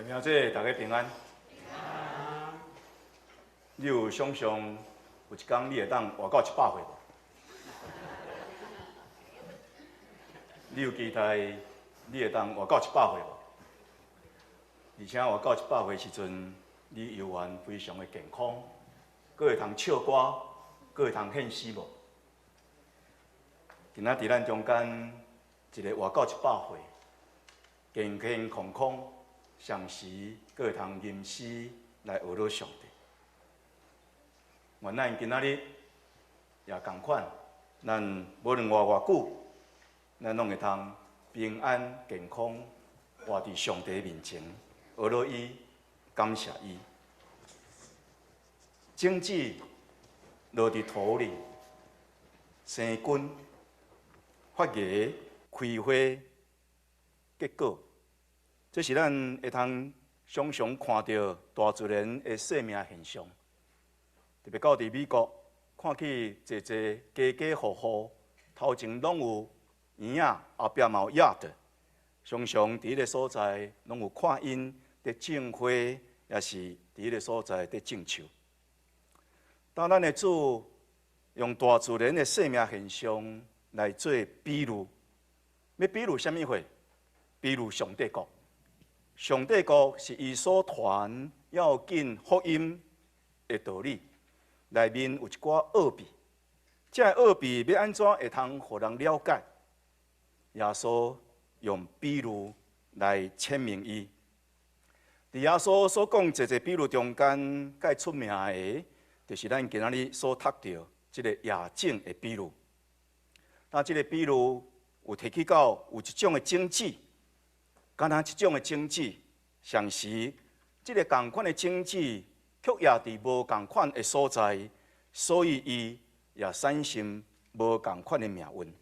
明仔大家平安。你有想象有一天你会当活到100岁无？你有期待你会当活到100岁无？而且活到100岁时阵，你犹原非常的健康，阁会通唱歌，阁会通献诗无？今仔伫咱中间一个活到100岁，健健康康，上时阁会通吟诗来学乐上帝。愿咱今仔日也同款，咱无论活偌久，咱拢会通平安健康活伫上帝面前，学乐伊，感谢伊。种子落伫土里，生根、发芽、开花、结果，这是咱会通常常看到大自然的生命现象。特别到伫美国，看去侪家家户户头前拢有园仔，后壁嘛有野的，常常伫迄个所在拢有看因伫种花，也是伫迄个所在伫种树。当咱的主用大自然的生命现象来做比喻，要比喻什么货？比喻上帝国。上帝国是伊所传要紧福音的道理。内面有一寡奥秘，这个奥秘要安怎会通互人了解？耶稣用比喻来阐明伊。伫耶稣所讲一比喻中间，介出名的，就是咱今仔日所读到这个野种的比喻。那这个比喻有提起到有一种的种子，敢若一种的种子，上时这个同款的种子。却也伫无共款的所在，所以伊也产生无共款的命运。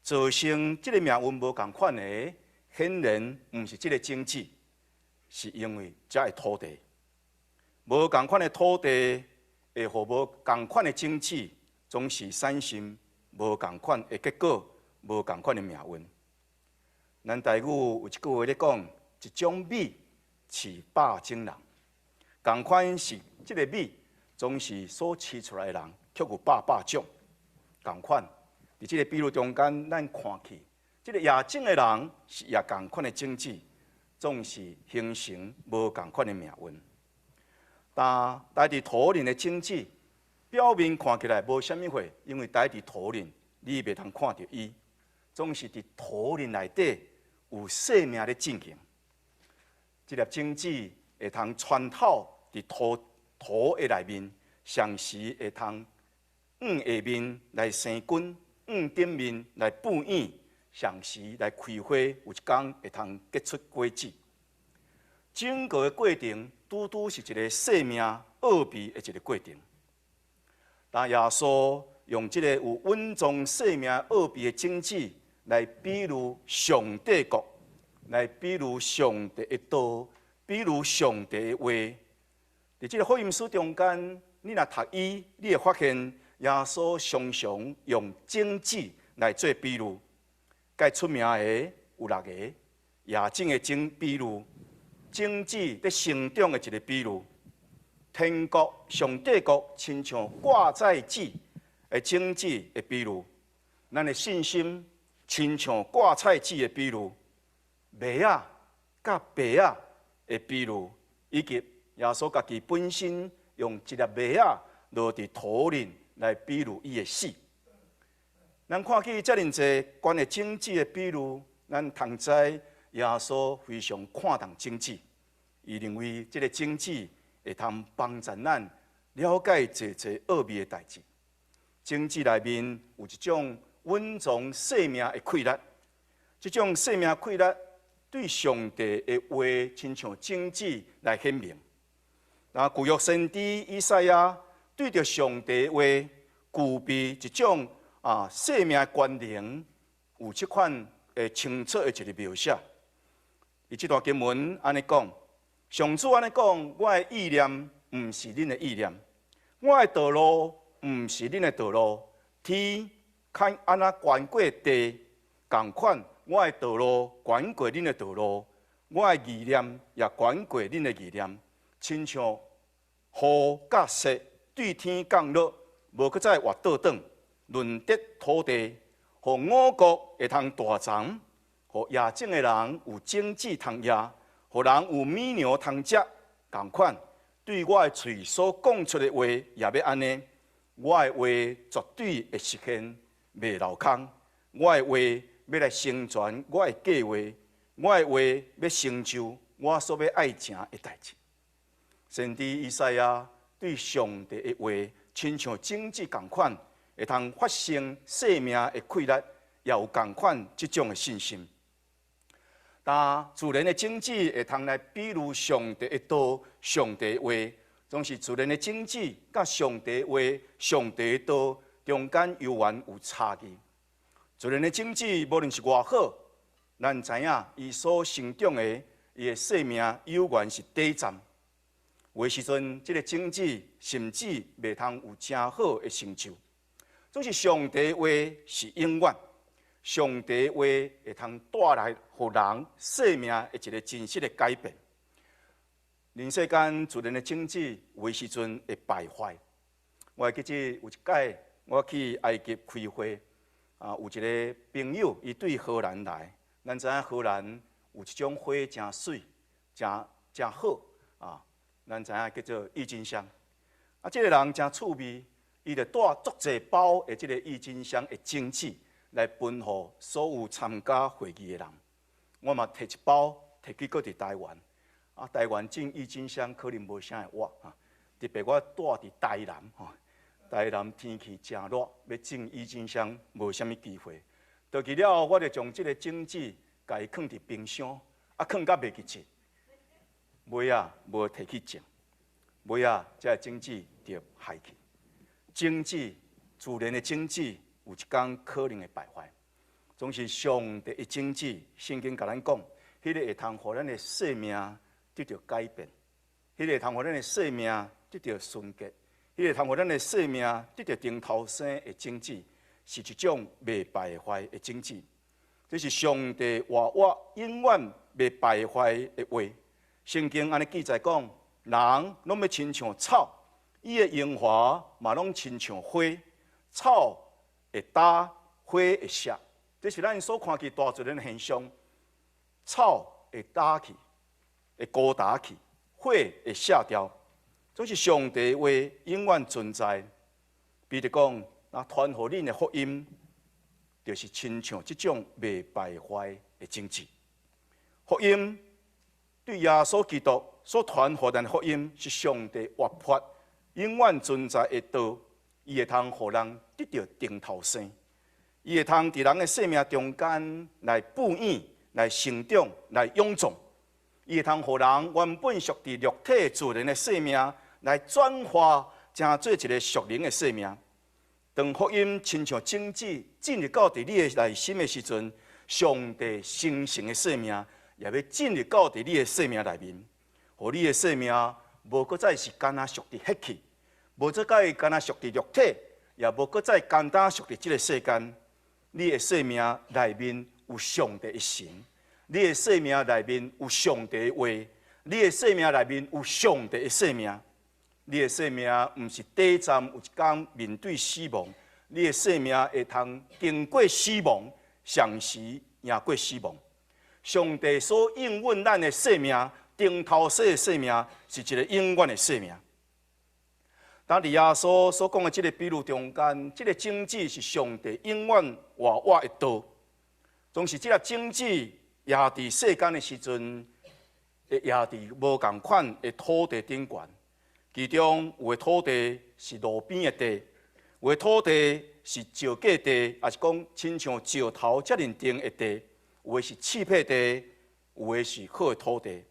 造成即个命运无共款的，显然毋是即个种子，是因为遮个土地。无共款的土地会互无共款的种子，总是产生无共款的结果，无共款的命运。咱台语有一句话咧讲：一种米饲100种人。同款是即个米，总是所饲出来的人，却有100种。同款，伫即个比喻中间，咱看去，即个野种的人是也同款的种子，总是形成无同款的命运。但待伫土里的种子，表面看起来无啥物货，因为待伫土里，你袂通看到伊，总是伫土里内底有生命的进行。即粒种子会通穿透。伫土的内面，上时会通下面来生根，顶面来布叶，上时来开花，有一天会通结出果子。整个的过程，拄是一个生命奥秘的一个过程。但耶稣用这个有稳重生命奥秘的种子来比喻上帝国，来比喻上帝的道，比喻上帝的话。伫即个福音书中间，你若读伊，你会发现耶稣常常用种子来做比喻。介出名的有6个，野种的比喻，种子伫成长的一个比喻，天国、上帝国亲像挂在子的种子的比喻，咱的信心亲像挂菜子的比喻，麦仔甲白仔的比喻，以及耶稣家己本身用一粒麦仔落伫土里来比喻伊的死。咱看起遮尔侪关于种子的比喻，咱通知耶稣非常看重种子，伊认为这个种子会通帮助咱了解侪奥秘的代志。种子内面有一种稳重生命的规律，这种生命规律对上帝的话亲像种子来显明。那旧约先知以赛亚对着上帝的话，具备一种生命的关联，有这款清楚的一个描写。伊这段经文安尼讲，上主安尼讲：我的意念毋是恁的意念，我的道路毋是恁的道路。天看安那悬过地，共款，我的道路悬过恁的道路，我的意念也管过恁的意念，亲像雨甲雪对天降落，无搁再活倒转，润泽土地，互五谷会通大长，互野种的人有种子通野，互人有米粮通食，共款。对我的嘴所讲出的话，也要安尼。我的话绝对会实现，袂落空。我的话要来成全我的计划，我的话要成就我所要爱情的代志。先知以赛亚对上帝的话，亲像种子共款，会通发生生命的溃烂，也有共款即种的信心。但自然的种子会通来比如上帝的道、上帝的话，总是自然的种子甲上帝的话、上帝的道中间犹原有差距。自然的种子无论是偌好，咱知影伊所生长的伊的生命有原是短暂。有的时阵，这个种子甚至袂通有真好的成就。总是上帝的话是永远。上帝的话会通带来互人生命的一个真实的改变。人世间自然的种子，有的时阵会败坏。我还记得有一届，我去埃及开会，有一个朋友，伊对荷兰来，咱知影荷兰有一种花真水，真好啊，咱知影叫做郁金香。这个人真趣味，伊就带足济包的这个郁金香的种子。来分予所有参加会议的人，我嘛摕一包摕去搁伫台湾。台湾种郁金香可能无啥会活特别我住伫台南台南天气真热，要种郁金香无啥物机会。到去了，我就将即个种子家己放伫冰箱，放到袂去折，尾啊无摕去种，尾啊这种子就害去。种子自然的种子。有一天可能会败坏，总是上帝的种子。圣经甲咱讲，迄个会通互咱的生命得到改变，迄个会通互咱的生命得到纯洁，迄个会通互咱的生命得到顶头生的种子，是一种袂败坏的种子。这是上帝话我永远袂败坏的话。圣经安尼记载讲，人拢要亲像草，伊的荣华嘛拢亲像花，草。会打花会谢，这是咱所看见大自然的现象。草会打去，会枯打去，花会谢掉。总是上帝的话永远存在。比如讲，那传予恁的福音，就是亲像这种袂败坏的种子。福音对耶稣基督所传予咱的福音，是上帝活泼、永远存在的道。伊会通互人得到顶头生，伊会通伫人的生命中间来布演、来成长、来永壮。伊会通互人原本属伫肉体自然的生命，来转化成做一个属灵的生命。当福音亲像种子进入到伫你的内心的时阵，上帝生成的生命也要进入到伫你的生命内面，互你的生命无搁再是干那属伫血气。无再介干那属伫肉体，也无搁再简单属伫即个世间。你的生命内面有上帝的神，你的生命内面有上帝的话，你的生命内面有上帝的生命。你的生命毋是短暂，有一天面对死亡，你的生命会通经过死亡，上时赢过死亡。上帝所应允咱的生命，顶头生的生命，是一个永远的生命。当伫耶稣所讲的这个比喻中间，这个种子是上帝永远活活的道。总是这个种子也伫世间的时阵，会也伫无共款的土地顶悬。其中有的土地是路边的地，有的土地是石价地，也是讲亲像石头遮尔重的地，有的是刺皮地，有的是好的土地。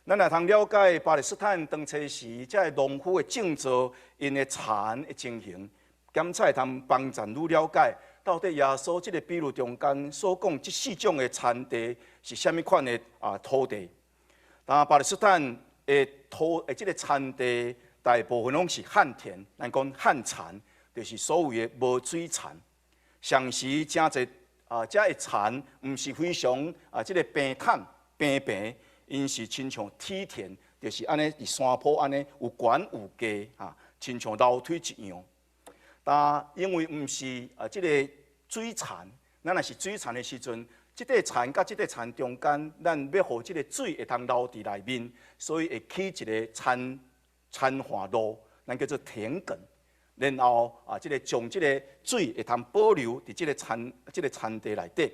咱也通了解巴勒斯坦当初时，这农夫的种植，因的田的情形，检测通帮咱愈了解，到底耶稣这个比喻中间所讲这4种的田地是虾米款的土地。但巴勒斯坦的这个田地大部分拢是旱田，咱讲旱田，就是所谓的无水田。上时真侪这的田，毋是非常这个平坦平平。因是亲像梯田，就是安尼伫山坡安尼有悬有低亲像楼梯一样。但因为毋是即个水田，咱若是水田的时阵，即块田甲即块田中间，咱要互即个水会通流伫内面，所以会起一个田化路，咱叫做田埂。然后即个将即个水会通保留伫即个田地内底。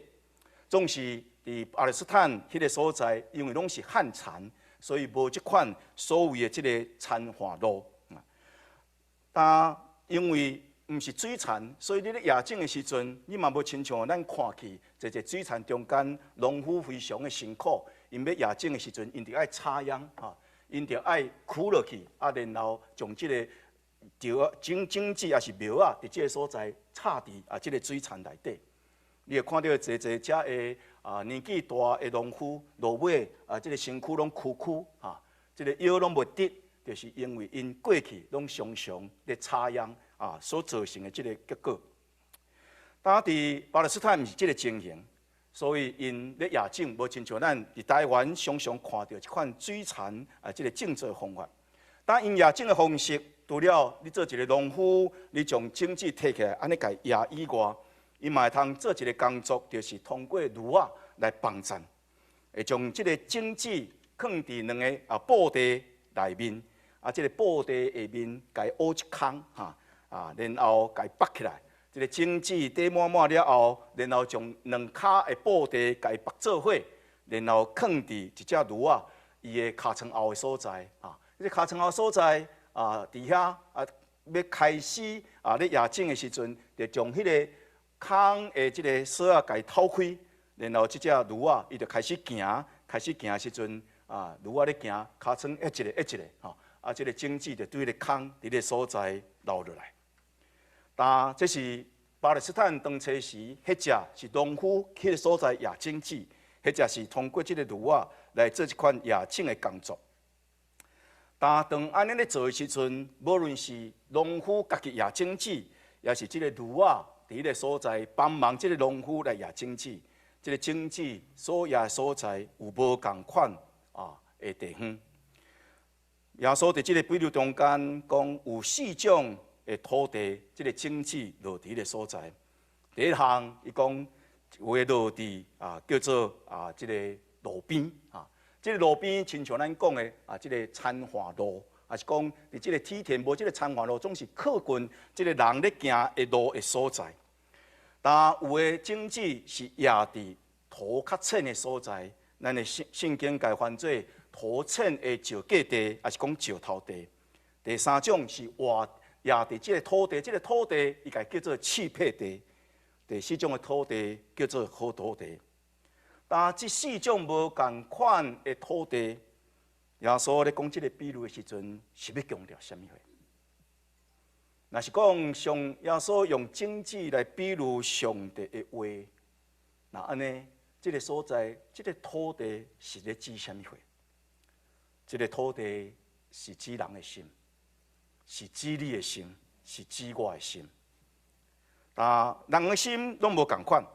总是伫巴勒斯坦迄个所在，因为拢是旱田，所以无即款所谓的即个田化路。但因为毋是水田，所以你咧夜景的时阵，你嘛无亲像咱看去，一个水田中间，农夫非常的辛苦，因要夜景的时阵，因着爱插秧因着爱枯落去，然后将即个种子也是苗伫即个所在插伫即个水田内底。你会看到侪遮的年纪大的农夫落尾即个身躯拢枯即个腰拢无直，就是因为因过去拢常常咧插秧所造成的即个结果。但伫巴勒斯坦毋是即个情形，所以因咧夜景无亲像咱伫台湾常常看到即款水田即个种植方法。但因夜景的方式，除了你做一个农夫，你将种子摕起来安尼家夜以外，伊嘛会通做一个工作，就是通过炉来帮衬，会将即个种子放伫两个布地内面，即个布地下面家挖一坑然后家绑起来，即个种子底满了后，然后将两骹的布地家绑做伙，然后放伫一只炉伊的尻川后的所在即个尻川后所在伫遐要开始咧夜景的时阵，就将迄个空的即个锁家偷开，然后即只炉伊就开始行的时阵炉咧行，尻川一个一个即个种子就对个空伫个所在流落来。但这是巴勒斯坦当初时，或者是农夫迄个所在夜种子，或者是通过即个炉来做一款夜景的工作。但当安尼咧做的时阵，无论是农夫家己夜种子，也是即个炉伫迄个所在帮忙即个农夫来夜种子，即个种子所夜所在有无共款的地方。耶稣伫即个比喻中间讲有4种的土地，即个种子落伫个所在。第一项，伊讲有落伫叫做即个路边即个路边亲像咱讲的即个田化路，也是讲伫即个梯田无即个田化路，总是靠近即个人咧行的路的所在。但有的种子是野伫土较浅的所在，咱的圣经改翻做土浅的石架地，也是讲石头地。第三种是野伫即个土地，即个土地伊家叫做刺配地。第四种的土地叫做好土地。但这4种无共款的土地，耶稣咧讲即个比喻的时阵，是要强调什么货？若是讲耶稣用种子来比喻上帝的话，那安尼，即个所在，即个土地是咧指什么货？即个土地是指人的心，是指你的心，是指我的心。但人的心拢无共款，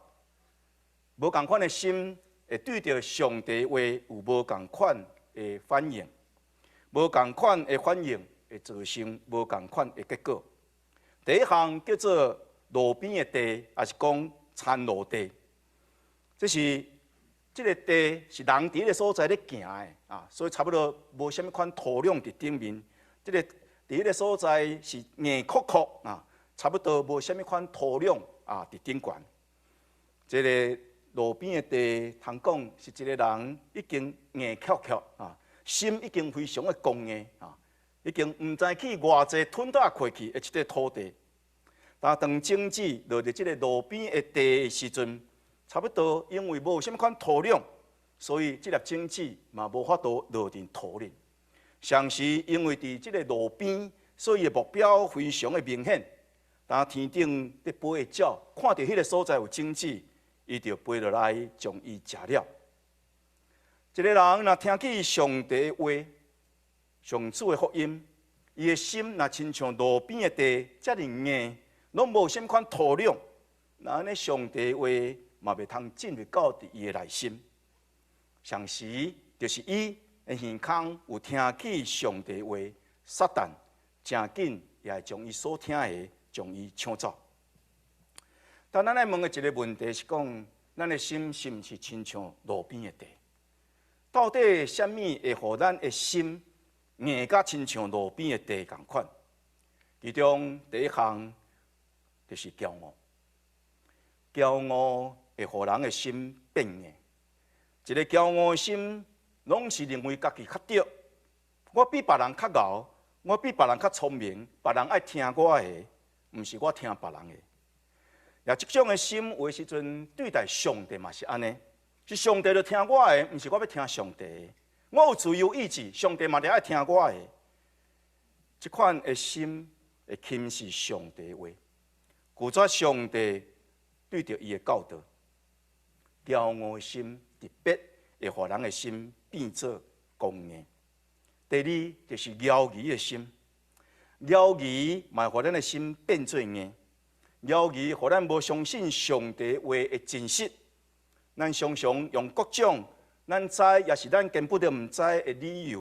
无共款的心会对着上帝话有无共款的反应，无共款的反应会造成无共款的结果。第一项叫做路边的地，也是讲田路地。这是这个地是人伫个所在咧行的所以差不多无啥物款土壤伫顶面。这个伫个所在是硬壳壳差不多无啥物款土壤伫顶悬。这个路边的地，通讲是一个人已经硬壳壳心已经非常的刚硬已经毋知去偌济吞倒过去的一块土地。但当种子落伫即个路边的地的时阵，差不多因为无啥物款土壤，所以即粒种子嘛无法度落进土里。上时因为伫即个路边，所以的目标非常的明显。但天顶咧飞的鸟看到迄个所在有种子，伊就飞落来将伊食了。一个人若听见上帝的话，上主的福音，伊的心若亲像路边的地，遮尔硬，拢无啥物款土壤，那安尼上帝的话嘛袂通进入到伊的内心。上时就是伊的耳孔有听起上帝话，撒旦真紧也会将伊所听的将伊抢走。但咱来问的一个问题是讲，咱的心是毋是亲像路边的地？到底什么会互咱的心硬甲亲像路边的地共款？其中第一项就是骄傲。骄傲会互人的心变硬。一个骄傲的心，拢是认为家己较对，我比别人较敖，我比别人较聪明，别人爱听我的，毋是我听别人的。也即种的心，有的时阵对待上帝嘛是安尼，是上帝就听我的，毋是我要听上帝的。我有自由意志，上帝嘛就爱听我的。即款的心会轻视上帝的话，拒绝上帝对着伊的教导。骄傲的心特别会互人的心变作刚硬。第二就是骄疑的心，骄疑嘛会互咱的心变作硬。骄疑互咱无相信上帝话的真实，咱常常用各种咱知也是咱根本就毋知的理由